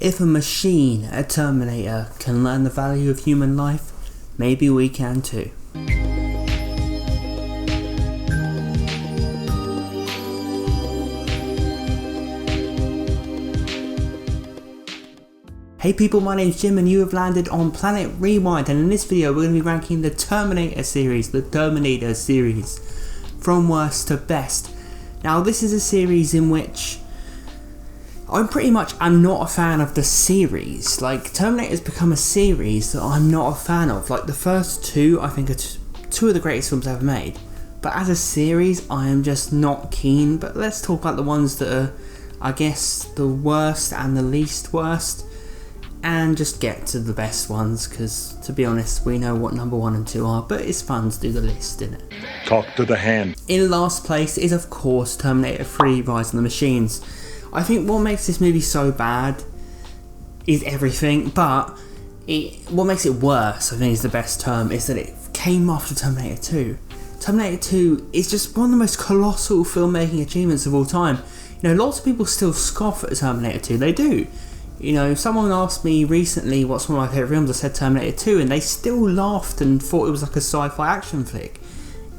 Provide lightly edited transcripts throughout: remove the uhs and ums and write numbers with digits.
If a machine, a Terminator, can learn the value of human life, maybe we can too. Hey people, my name's Jim and you have landed on Planet Rewind, and in this video we're going to be ranking the Terminator series, from worst to best. Now this is a series in which I'm not a fan of the series. Like, Terminator's become a series that I'm not a fan of. Like, the first two I think are two of the greatest films ever made, but as a series I am just not keen. But let's talk about the ones that are, I guess, the worst and the least worst, and just get to the best ones, because to be honest we know what number 1 and 2 are, but it's fun to do the list, isn't it? Talk to the hand. In last place is of course Terminator 3 Rise of the Machines. I think what makes this movie so bad is everything, but what makes it worse, I think is the best term, is that it came after Terminator 2. Terminator 2 is just one of the most colossal filmmaking achievements of all time. You know, lots of people still scoff at Terminator 2, they do. You know, someone asked me recently what's one of my favourite films, I said Terminator 2, and they still laughed and thought it was like a sci-fi action flick.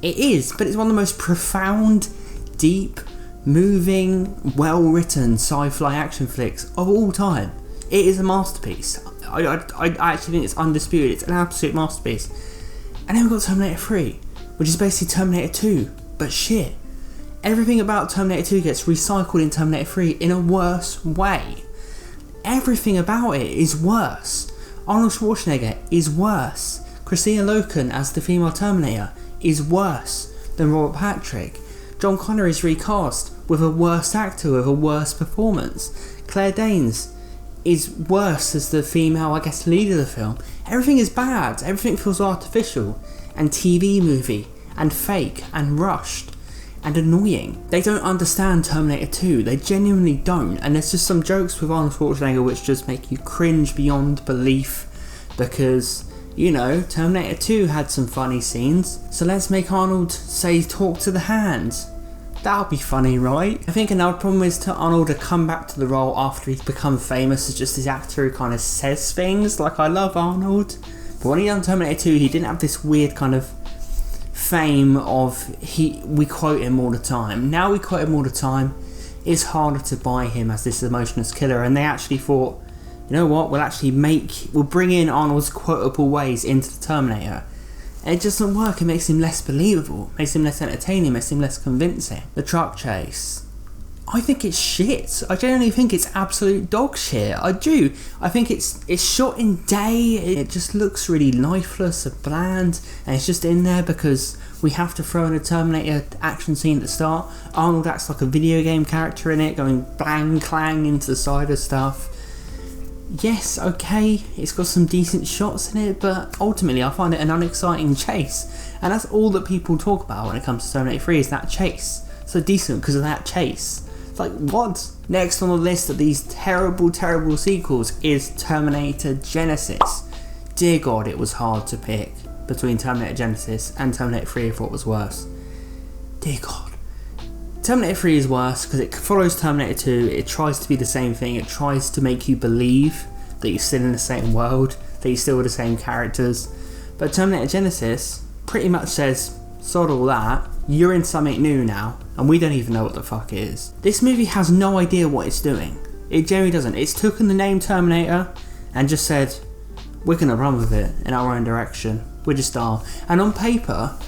It is, but it's one of the most profound, deep, moving, well-written sci-fi action flicks of all time. It is a masterpiece. I actually think it's undisputed. It's an absolute masterpiece. And then we've got Terminator 3, which is basically Terminator 2, but shit. Everything about Terminator 2 gets recycled in Terminator 3 in a worse way. Everything about it is worse. Arnold Schwarzenegger is worse. Christina Loken as the female Terminator is worse than Robert Patrick. John Connor is recast with a worse actor with a worse performance. Claire Danes is worse as the female, I guess, lead of the film. Everything is bad. Everything feels artificial and TV movie and fake and rushed and annoying. They don't understand Terminator 2, they genuinely don't, and there's just some jokes with Arnold Schwarzenegger which just make you cringe beyond belief, because, you know, Terminator 2 had some funny scenes, so let's make Arnold say talk to the hand. That'll be funny, right? I think another problem is to Arnold to come back to the role after he's become famous as just this actor who kind of says things, like I love Arnold, but when he done Terminator 2 he didn't have this weird kind of fame of we quote him all the time. Now we quote him all the time, it's harder to buy him as this emotionless killer, and they actually thought, you know what, we'll bring in Arnold's quotable ways into the Terminator. And it just doesn't work. It makes him less believable, makes him less entertaining, makes him less convincing. The truck chase, I think it's shit. I genuinely think it's absolute dog shit. I do. I think it's shot in day. It just looks really lifeless and bland, and it's just in there because we have to throw in a Terminator action scene at the start. Arnold acts like a video game character in it, going bang clang into the side of stuff. Yes, okay, it's got some decent shots in it, but ultimately I find it an unexciting chase, and that's all that people talk about when it comes to Terminator 3 is that chase. So decent because of that chase. Like, what? Next on the list of these terrible, terrible sequels is Terminator Genisys. Dear God, it was hard to pick between Terminator Genisys and Terminator 3 I thought was worse. Dear God. Terminator 3 is worse because it follows Terminator 2, it tries to be the same thing, it tries to make you believe that you're still in the same world, that you're still with the same characters. But Terminator Genisys pretty much says, sod all that, you're in something new now, and we don't even know what the fuck it is. This movie has no idea what it's doing. It generally doesn't. It's taken the name Terminator and just said, we're gonna run with it in our own direction. We just are. And on paper,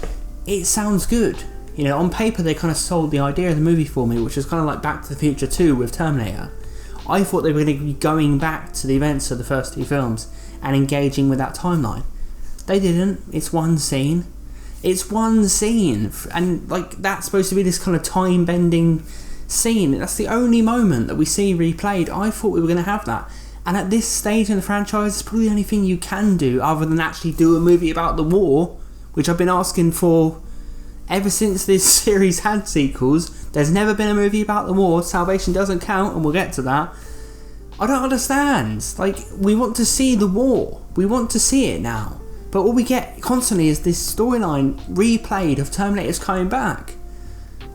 it sounds good. You know, on paper they kind of sold the idea of the movie for me, which was kind of like Back to the Future 2 with Terminator. I thought they were going to be going back to the events of the first two films and engaging with that timeline. They didn't. It's one scene. It's one scene, and like that's supposed to be this kind of time-bending scene. That's the only moment that we see replayed. I thought we were going to have that, and at this stage in the franchise, it's probably the only thing you can do other than actually do a movie about the war, which I've been asking for ever since this series had sequels. There's never been a movie about the war. Salvation doesn't count, and we'll get to that. I don't understand. Like, we want to see the war. We want to see it now. But all we get constantly is this storyline replayed of Terminators coming back.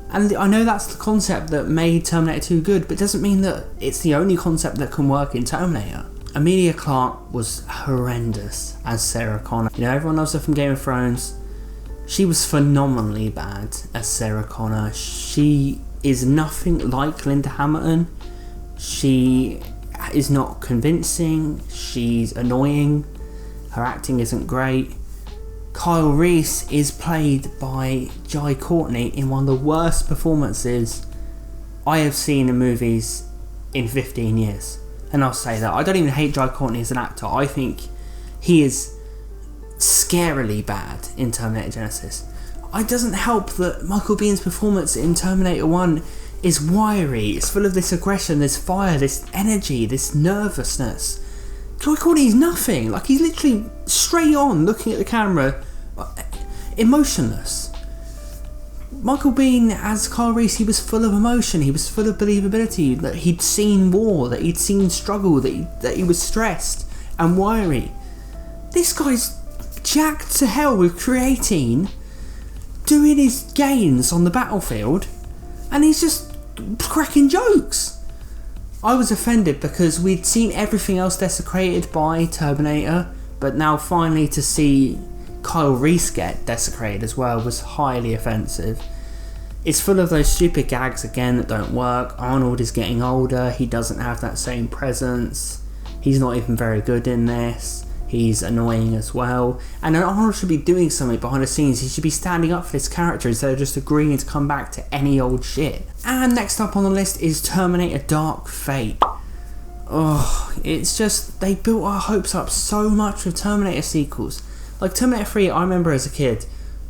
And I know that's the concept that made Terminator 2 good, but it doesn't mean that it's the only concept that can work in Terminator. Emilia Clarke was horrendous as Sarah Connor. You know, everyone loves her from Game of Thrones. She was phenomenally bad as Sarah Connor. She is nothing like Linda Hamilton. She is not convincing. She's annoying. Her acting isn't great. Kyle Reese is played by Jai Courtney in one of the worst performances I have seen in movies in 15 years. And I'll say that. I don't even hate Jai Courtney as an actor. I think he is scarily bad in Terminator Genisys. It doesn't help that Michael Biehn's performance in Terminator 1 is wiry. It's full of this aggression, this fire, this energy, this nervousness. Jai Courtney's nothing. Like, he's literally straight on looking at the camera, emotionless. Michael Biehn as Kyle Reese, he was full of emotion, he was full of believability, that he'd seen war, that he'd seen struggle, that he was stressed and wiry. This guy's jacked to hell with creatine, doing his gains on the battlefield, and he's just cracking jokes. I was offended because we'd seen everything else desecrated by Terminator, but now finally to see Kyle Reese get desecrated as well was highly offensive. It's full of those stupid gags again that don't work. Arnold is getting older, he doesn't have that same presence, he's not even very good in this. He's annoying as well. And Arnold should be doing something behind the scenes. He should be standing up for this character instead of just agreeing to come back to any old shit. And next up on the list is Terminator Dark Fate. Oh, it's just, they built our hopes up so much with Terminator sequels. Like Terminator 3, I remember as a kid,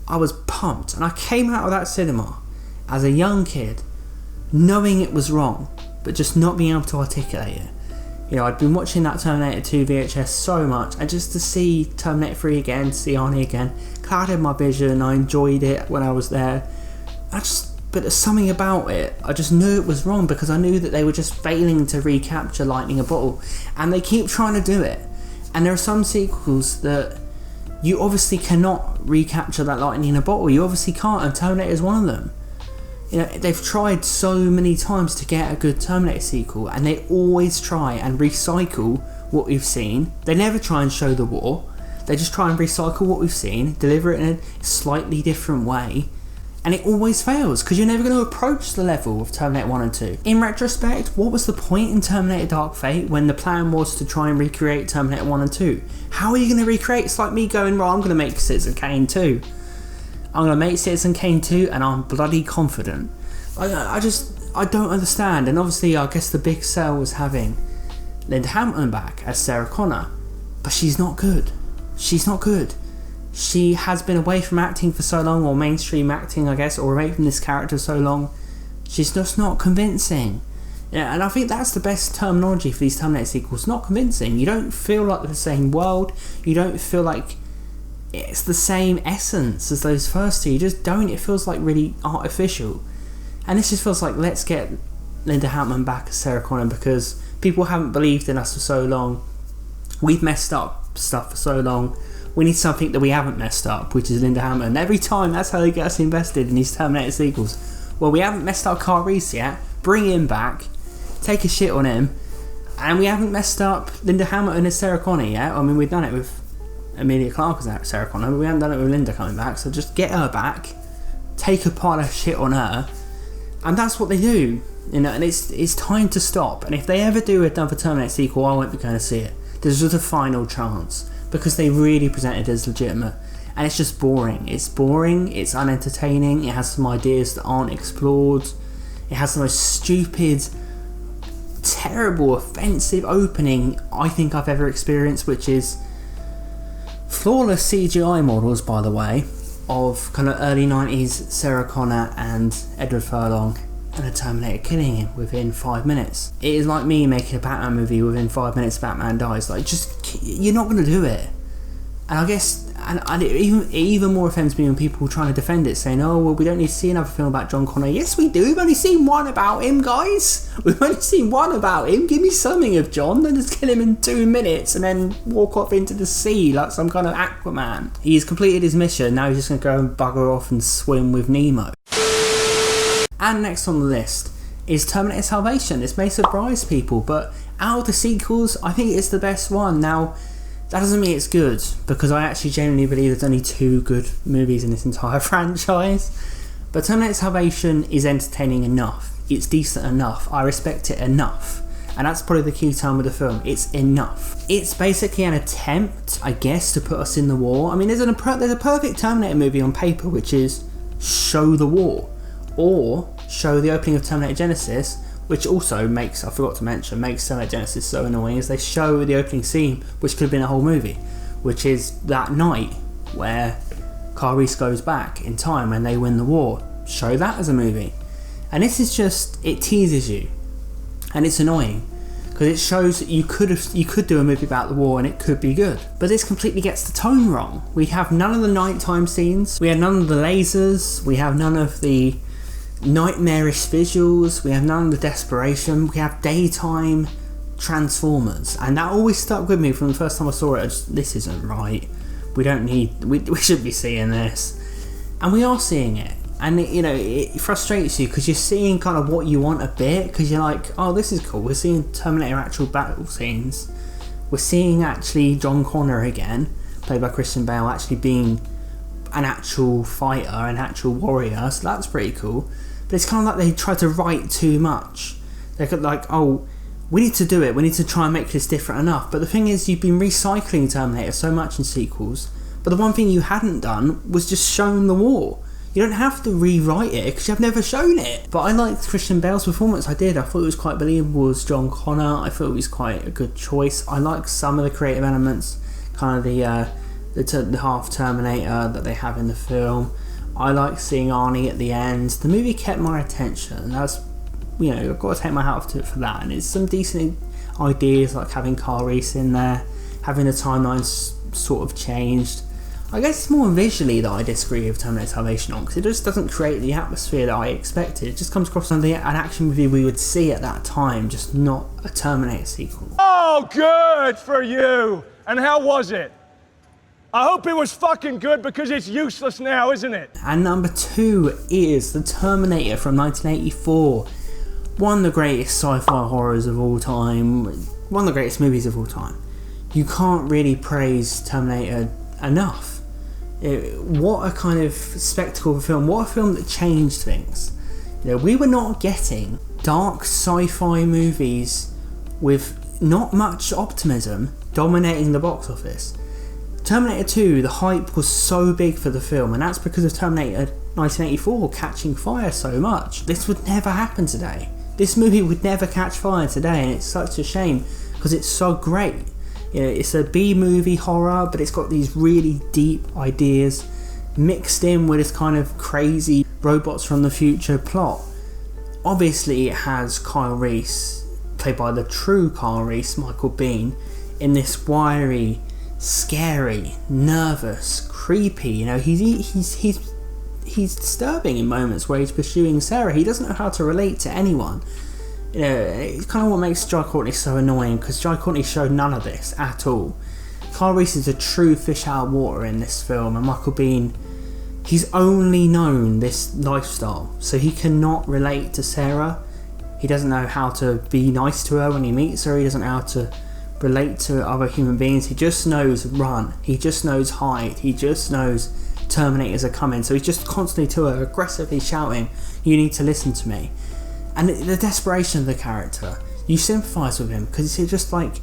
I was pumped. And I came out of that cinema as a young kid, knowing it was wrong, but just not being able to articulate it. You know, I'd been watching that Terminator 2 VHS so much, and just to see Terminator 3 again, see Arnie again, clouded my vision. I enjoyed it when I was there. But there's something about it, I just knew it was wrong because I knew that they were just failing to recapture lightning in a bottle, and they keep trying to do it. And there are some sequels that you obviously cannot recapture that lightning in a bottle. You obviously can't, and Terminator is one of them. You know, they've tried so many times to get a good Terminator sequel, and they always try and recycle what we've seen. They never try and show the war. They just try and recycle what we've seen, deliver it in a slightly different way, and it always fails because you're never going to approach the level of Terminator 1 and 2. In retrospect, what was the point in Terminator Dark Fate when the plan was to try and recreate Terminator 1 and 2? How are you going to recreate? It's like me going, right, I'm going to make Citizen Kane 2. I'm going to make Citizen Kane 2 and I'm bloody confident. I don't understand. And obviously I guess the big sell was having Linda Hamilton back as Sarah Connor, but she's not good. She's not good. She has been away from acting for so long, or mainstream acting I guess, or away from this character so long. She's just not convincing. Yeah, and I think that's the best terminology for these Terminator sequels. Not convincing. You don't feel like the same world. You don't feel like it's the same essence as those first two. You just don't. It feels like really artificial. And this just feels like, let's get Linda Hamilton back as Sarah Connor because people haven't believed in us for so long. We've messed up stuff for so long. We need something that we haven't messed up, which is Linda Hamilton. Every time, that's how they get us invested in these Terminator sequels. Well, we haven't messed up Kyle Reese yet. Bring him back. Take a shit on him. And we haven't messed up Linda Hamilton as Sarah Connor yet. I mean, we've done it with Emilia Clarke as Sarah Connor, but we haven't done it with Linda coming back. So just get her back. Take a pile of shit on her. And that's what they do. You know, and it's time to stop. And if they ever do another Terminator sequel, I won't be going to see it. There's just a final chance. Because they really present it as legitimate. And it's just boring. It's boring, it's unentertaining, it has some ideas that aren't explored. It has the most stupid, terrible, offensive opening I think I've ever experienced, which is flawless CGI models, by the way, of kind of early 90s Sarah Connor and Edward Furlong, and a Terminator killing him within 5 minutes. It is like me making a Batman movie within 5 minutes Batman dies. Like, just, you're not going to do it. And I guess, and it even more offends me when people trying to defend it, saying, oh, well, we don't need to see another film about John Connor. Yes, we do. We've only seen one about him, guys. We've only seen one about him. Give me something of John. Then just kill him in 2 minutes and then walk off into the sea like some kind of Aquaman. He's completed his mission. Now he's just going to go and bugger off and swim with Nemo. And next on the list is Terminator Salvation. This may surprise people, but out of the sequels, I think it's the best one. Now, that doesn't mean it's good, because I actually genuinely believe there's only 2 good movies in this entire franchise. But Terminator Salvation is entertaining enough. It's decent enough. I respect it enough. And that's probably the key term of the film. It's enough. It's basically an attempt, I guess, to put us in the war. I mean, there's a perfect Terminator movie on paper, which is show the war. Or show the opening of Terminator Genisys, which also makes, I forgot to mention, makes Terminator Genisys so annoying, is they show the opening scene, which could have been a whole movie, which is that night where Kyle Reese goes back in time and they win the war. Show that as a movie. And this is just, it teases you. And it's annoying, because it shows that you could do a movie about the war and it could be good. But this completely gets the tone wrong. We have none of the nighttime scenes, we have none of the lasers, we have none of the nightmarish visuals, we have none of the desperation, we have daytime Transformers. And that always stuck with me from the first time I saw it. This isn't right. We should be seeing this. And we are seeing it. And it frustrates you because you're seeing kind of what you want a bit, because you're like, oh, this is cool. We're seeing Terminator actual battle scenes. We're seeing actually John Connor again, played by Christian Bale, actually being an actual fighter, an actual warrior. So that's pretty cool. But it's kind of like they try to write too much. They're like, oh, we need to do it. We need to try and make this different enough. But the thing is, you've been recycling Terminator so much in sequels. But the one thing you hadn't done was just shown the war. You don't have to rewrite it because you've never shown it. But I liked Christian Bale's performance. I did. I thought it was quite believable as John Connor. I thought it was quite a good choice. I like some of the creative elements, kind of the half Terminator that they have in the film. I like seeing Arnie at the end. The movie kept my attention, and that's, I've got to take my hat off to it for that. And it's some decent ideas, like having Kyle Reese in there, having the timelines sort of changed. I guess it's more visually that I disagree with Terminator Salvation on, because it just doesn't create the atmosphere that I expected. It just comes across as an action movie we would see at that time, just not a Terminator sequel. Oh, good for you! And how was it? I hope it was fucking good, because it's useless now, isn't it? And number 2 is The Terminator from 1984. One of the greatest sci-fi horrors of all time. One of the greatest movies of all time. You can't really praise Terminator enough. What a kind of spectacle of a film. What a film that changed things. We were not getting dark sci-fi movies with not much optimism dominating the box office. Terminator 2, the hype was so big for the film, and that's because of Terminator 1984 catching fire so much. This would never happen today. This movie would never catch fire today, and it's such a shame because it's so great. It's a B-movie horror, but it's got these really deep ideas mixed in with this kind of crazy robots from the future plot. Obviously, it has Kyle Reese, played by the true Kyle Reese, Michael Biehn, in this wiry, scary, nervous, creepy. He's disturbing in moments where he's pursuing Sarah. He doesn't know how to relate to anyone. It's kind of what makes Jai Courtney so annoying, because Jai Courtney showed none of this at all. Kyle Reese is a true fish out of water in this film, and Michael Biehn, he's only known this lifestyle, so he cannot relate to Sarah. He doesn't know how to be nice to her when he meets her. He doesn't know how to relate to other human beings. He just knows run. He just knows hide. He just knows Terminators are coming. So he's just constantly to her, aggressively shouting, "You need to listen to me." And the desperation of the character, you sympathise with him, because it's just like,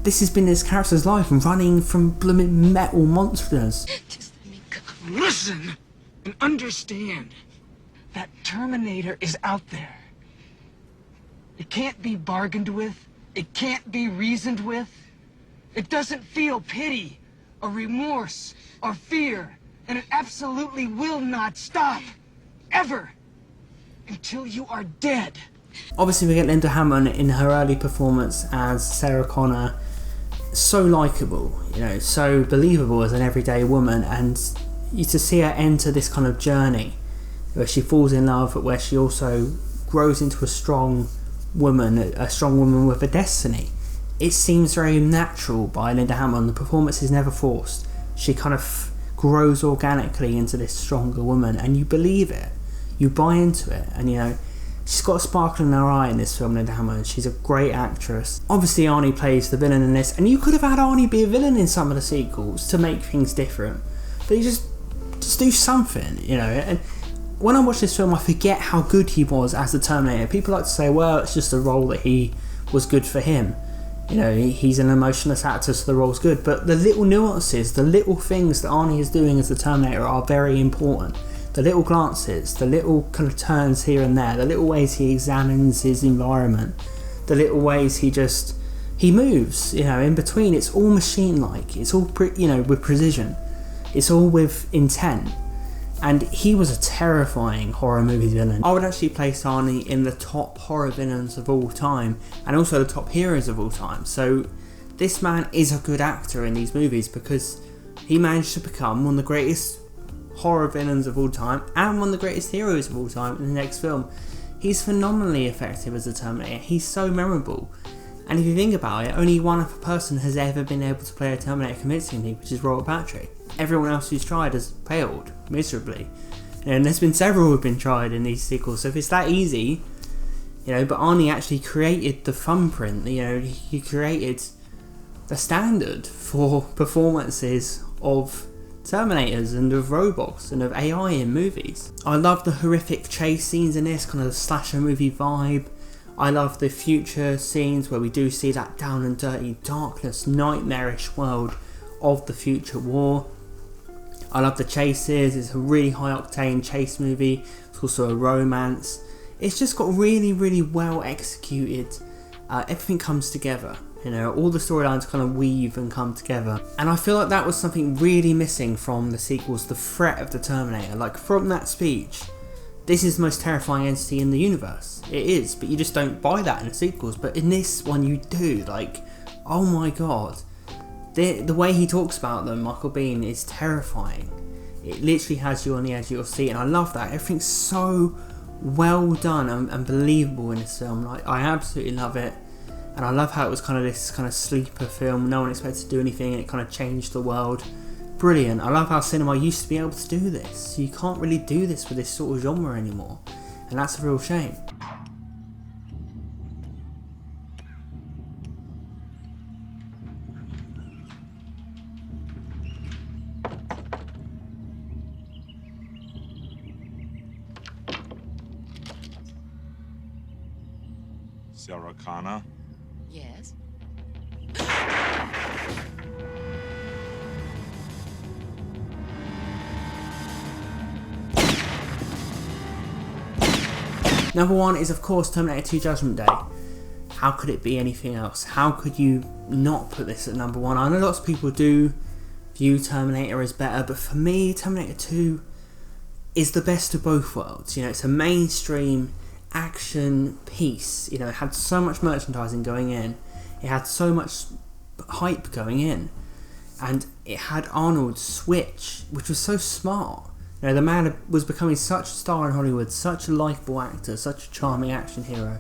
this has been his character's life, running from blooming metal monsters. Just let me go. Listen and understand that Terminator is out there. It can't be bargained with. It can't be reasoned with. It doesn't feel pity or remorse or fear, and it absolutely will not stop, ever. Until you are dead. Obviously, we get Linda Hammond in her early performance as Sarah Connor, so likeable, so believable as an everyday woman, and to see her enter this kind of journey where she falls in love, but where she also grows into a strong woman with a destiny. It seems very natural by Linda Hammond. The performance is never forced. She kind of grows organically into this stronger woman, and you believe it. you buy into it, and you know, she's got a sparkle in her eye in this film, Linda Hamilton. She's a great actress. Obviously, Arnie plays the villain in this, and you could have had Arnie be a villain in some of the sequels to make things different. But you just do something, you know. And when I watch this film, I forget how good he was as the Terminator. People like to say, well, it's just a role that he was good for him. You know, he's an emotionless actor, so the role's good. But the little nuances, the little things that Arnie is doing as the Terminator are very important. The little glances, the little kind of turns here and there, the little ways he examines his environment, the little ways he moves, you know, in between. It's all machine-like. It's all, you know, with precision. It's all with intent. And he was a terrifying horror movie villain. I would actually place Arnie in the top horror villains of all time, and also the top heroes of all time. So this man is a good actor in these movies because he managed to become one of the greatest horror villains of all time and one of the greatest heroes of all time in the next film. He's phenomenally effective as a Terminator. He's so memorable. And if you think about it, only one other person has ever been able to play a Terminator convincingly, which is Robert Patrick. Everyone else who's tried has failed miserably. And there's been several who've been tried in these sequels, so if it's that easy, you know, but Arnie actually created the thumbprint, you know, he created the standard for performances of Terminators and of robots and of AI in movies. I love the horrific chase scenes in this, kind of the slasher movie vibe. I love the future scenes where we do see that down and dirty darkness, nightmarish world of the future war. I love the chases. It's a really high octane chase movie. It's also a romance. It's just got really, really well executed. Everything comes together. You know, all the storylines kind of weave and come together. And I feel like that was something really missing from the sequels, the threat of the Terminator. Like, from that speech, this is the most terrifying entity in the universe. It is, but you just don't buy that in the sequels. But in this one you do. Like, oh my god. The way he talks about them, Michael Biehn, is terrifying. It literally has you on the edge of your seat, and I love that. Everything's so well done and believable in this film. Like, I absolutely love it. And I love how it was kind of this kind of sleeper film. No one expected to do anything, and it kind of changed the world. Brilliant. I love how cinema used to be able to do this. You can't really do this with this sort of genre anymore, and that's a real shame. Sarah Connor? Yes? Number one is, of course, Terminator 2 Judgment Day. How could it be anything else? How could you not put this at number one? I know lots of people do view Terminator as better, but for me, Terminator 2 is the best of both worlds. You know, it's a mainstream action piece. You know, it had so much merchandising going in, it had so much hype going in, and it had Arnold switch, which was so smart. You know, the man was becoming such a star in Hollywood, such a likeable actor, such a charming action hero,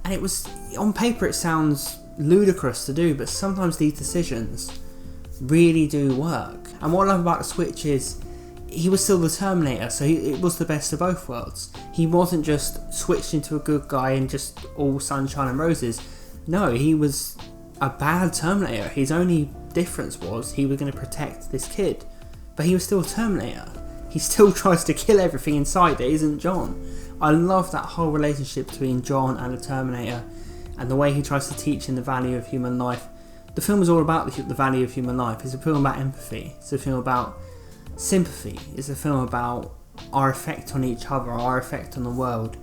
and it was, on paper it sounds ludicrous to do, but sometimes these decisions really do work. And what I love about the switch is he was still the Terminator, so it was the best of both worlds. He wasn't just switched into a good guy and just all sunshine and roses. No, he was a bad Terminator. His only difference was he was going to protect this kid, but he was still a Terminator. He still tries to kill everything in sight that isn't John. I love that whole relationship between John and the Terminator, and the way he tries to teach him the value of human life. The film is all about the value of human life. It's a film about empathy. It's a film about sympathy. It's a film about our effect on each other, our effect on the world,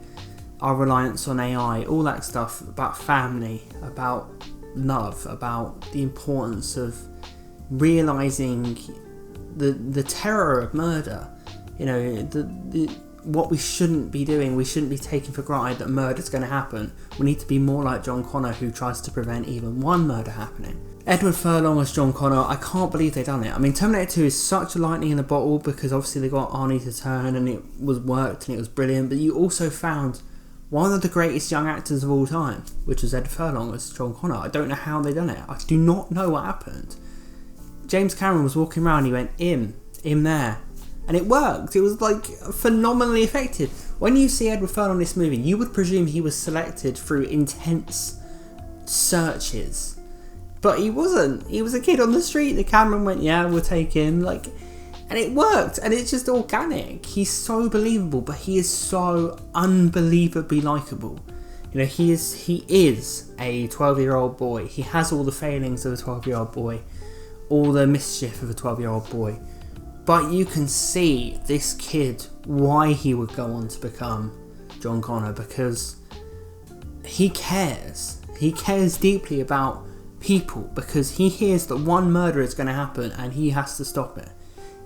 our reliance on AI, all that stuff, about family, about love, about the importance of realising the terror of murder. You know, what we shouldn't be doing. We shouldn't be taking for granted that murder's going to happen. We need to be more like John Connor, who tries to prevent even one murder happening. Edward Furlong as John Connor, I can't believe they've done it. I mean, Terminator 2 is such a lightning in a bottle because obviously they got Arnie to turn and it was worked and it was brilliant, but you also found one of the greatest young actors of all time, which was Ed Furlong as John Connor. I don't know how they done it. I do not know what happened. James Cameron was walking around, he went, him there. And it worked. It was like phenomenally effective. When you see Edward Furlong in this movie, you would presume he was selected through intense searches. But he wasn't. He was a kid on the street. The cameraman went, yeah, we'll take him. And it worked. And it's just organic. He's so believable, but he is so unbelievably likeable. You know, he is a 12-year-old boy. He has all the failings of a 12-year-old boy. All the mischief of a 12-year-old boy. But you can see this kid, why he would go on to become John Connor, because he cares. He cares deeply about people, because he hears that one murder is going to happen and he has to stop it.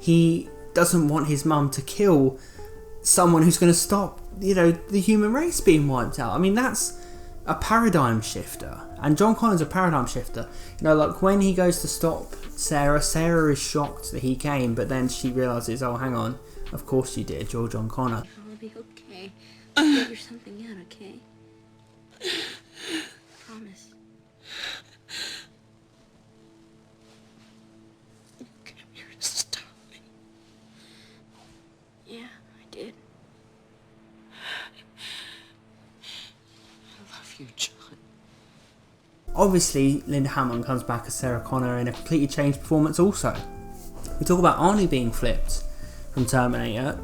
He doesn't want his mum to kill someone who's going to stop, you know, the human race being wiped out. I mean, that's a paradigm shifter. And John Connor's a paradigm shifter. You know, like when he goes to stop Sarah is shocked that he came, but then she realises, oh, hang on, of course you did, you're John Connor. I'll be okay. I'll figure something out, okay? Promise. You came here to stop me. Yeah, I did. I love you, John. Obviously, Linda Hamilton comes back as Sarah Connor in a completely changed performance also. We talk about Arnie being flipped from Terminator.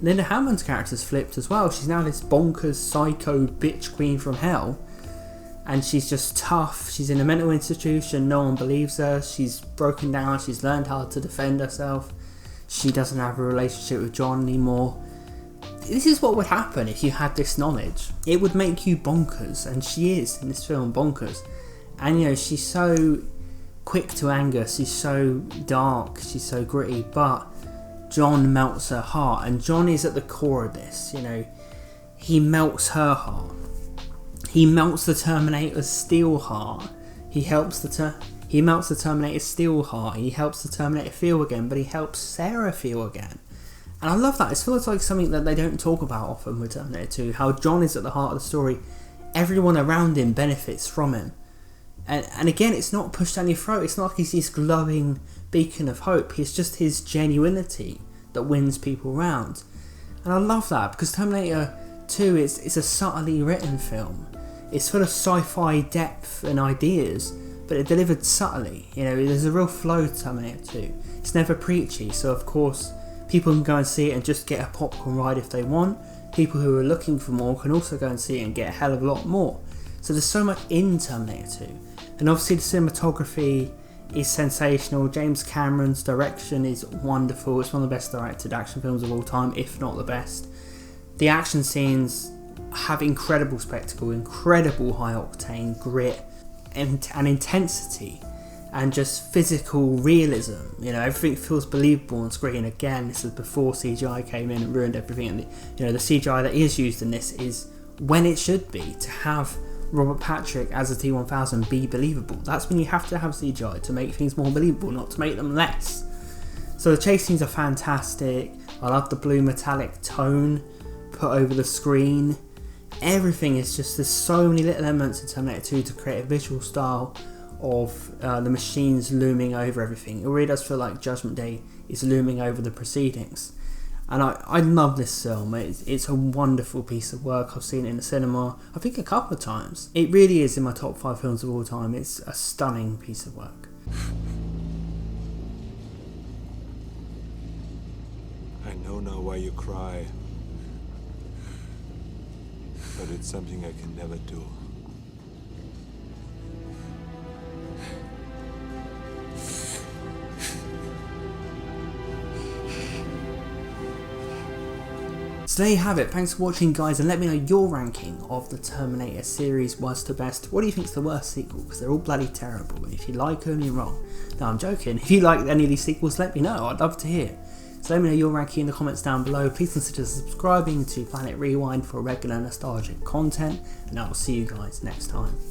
Linda Hamilton's character's flipped as well. She's now this bonkers, psycho bitch queen from hell. And she's just tough. She's in a mental institution. No one believes her. She's broken down. She's learned how to defend herself. She doesn't have a relationship with John anymore. This is what would happen if you had this knowledge. It would make you bonkers. And she is, in this film, bonkers. And you know, she's so quick to anger, she's so dark, she's so gritty, but John melts her heart, and John is at the core of this, you know. He melts her heart. He melts the Terminator's steel heart. He melts the Terminator's steel heart. He helps the Terminator feel again, but he helps Sarah feel again. And I love that. It feels like something that they don't talk about often with Terminator 2, how John is at the heart of the story. Everyone around him benefits from him. And again, it's not pushed down your throat. It's not like he's this glowing beacon of hope. It's just his genuinity that wins people round. And I love that, because Terminator 2 is a subtly written film. It's full of sci-fi depth and ideas, but it delivered subtly. You know, there's a real flow to Terminator 2. It's never preachy, so of course people can go and see it and just get a popcorn ride if they want. People who are looking for more can also go and see it and get a hell of a lot more. So there's so much in Terminator 2. And obviously the cinematography is sensational. James Cameron's direction is wonderful. It's one of the best directed action films of all time, if not the best. The action scenes have incredible spectacle, incredible high octane grit and intensity, and just physical realism. You know, everything feels believable on screen. Again, this is before CGI came in and ruined everything. And you know, the CGI that is used in this is when it should be, to have Robert Patrick as a T-1000 be believable. That's when you have to have CGI to make things more believable, not to make them less. So the chase scenes are fantastic. I love the blue metallic tone put over the screen. Everything is just, there's so many little elements in Terminator 2 to create a visual style of the machines looming over everything. It really does feel like Judgment Day is looming over the proceedings. And I love this film. It's a wonderful piece of work. I've seen it in the cinema, I think a couple of times. It really is in my top 5 films of all time. It's a stunning piece of work. I know now why you cry. But it's something I can never do. So there you have it. Thanks for watching, guys, and let me know your ranking of the Terminator series, worst to best. What do you think is the worst sequel? Because they're all bloody terrible, and if you like them, you're wrong. No, I'm joking. If you like any of these sequels, let me know. I'd love to hear. So let me know your ranking in the comments down below. Please consider subscribing to Planet Rewind for regular nostalgic content, and I will see you guys next time.